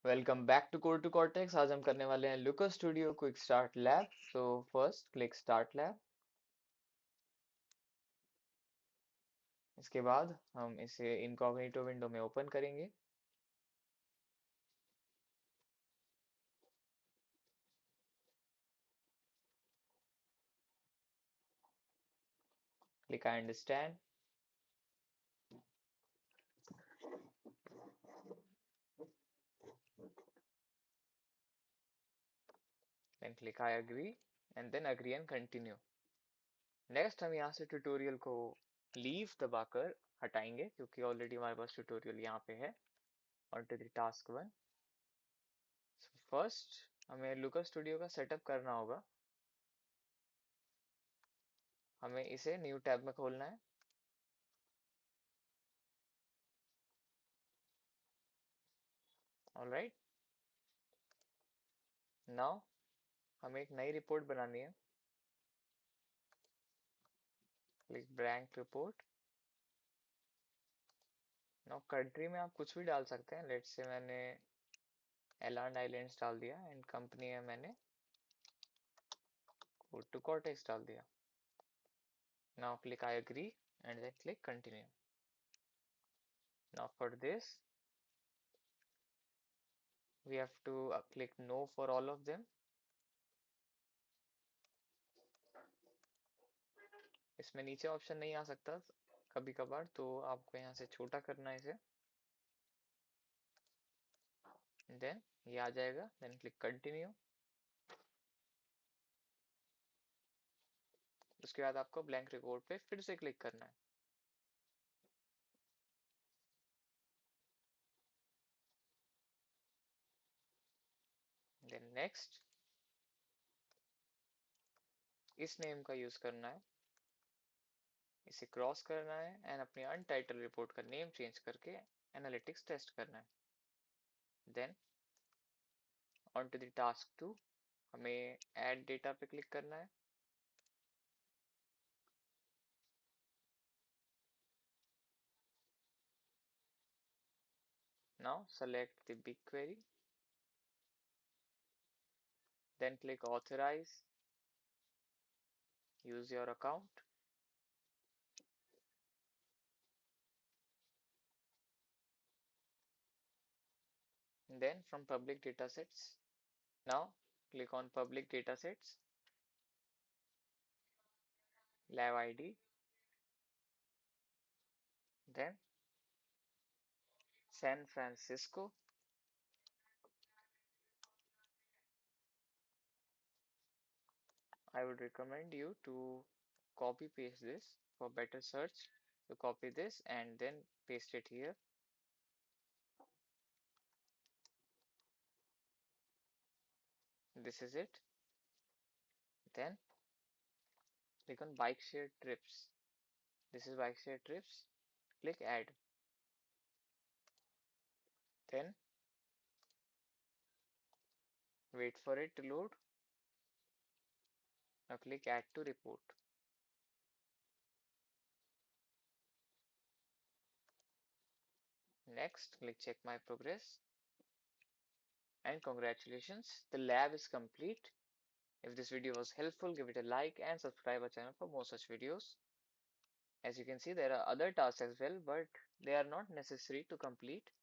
Welcome back to core to cortex. आज हम करने वाले हैं looker studio quick start lab. So first click start lab. इसके बाद हम इसे इनकॉग्निटो विंडो में ओपन करेंगे। Click I understand. Then click I agree and then agree and continue. Next हम यहाँ से ट्यूटोरियल को लीव दबाकर हटाएंगे क्योंकि ऑलरेडी हमारे पास ट्यूटोरियल यहाँ पे है। On to the task one. First हमें लुका स्टूडियो का सेटअप करना होगा। हमें इसे न्यू टैब में खोलना है। ऑलराइट, नाउ हमें एक नई रिपोर्ट बनानी है। Click blank report. Now country में आप कुछ भी डाल सकते हैं। लेट्स से मैंने एलान आइलैंड्स डाल दिया एंड कंपनी में मैंने कोड टू कॉर्टेक्स डाल दिया। Now click I agree and then click continue. Now for this we have to click no for all of them। इसमें नीचे ऑप्शन नहीं आ सकता कभी कभार, तो आपको यहाँ से छोटा करना है इसे। देन ये आ जाएगा। Then click continue. उसके बाद आपको ब्लैंक रिपोर्ट पे फिर से क्लिक करना है। देन नेक्स्ट इस नेम का यूज करना है। इसे क्रॉस करना है एंड अपनी अनटाइटल रिपोर्ट का नेम चेंज करके एनालिटिक्स टेस्ट करना है। Then on to the task two, हमें ऐड डेटा पे क्लिक करना है। Now select the big query, then click authorize, use your account, then from public datasets, now click on public datasets, lab id, then San Francisco. I would recommend you to copy paste this for better search. So copy this and then paste it here. This is it. Then click on bike share trips. This is bike share trips. Click add. Then wait for it to load. Now click add to report. Next, click check my progress. And congratulations, the lab is complete. If this video was helpful, give it a like and subscribe our channel for more such videos. As you can see, there are other tasks as well, but they are not necessary to complete.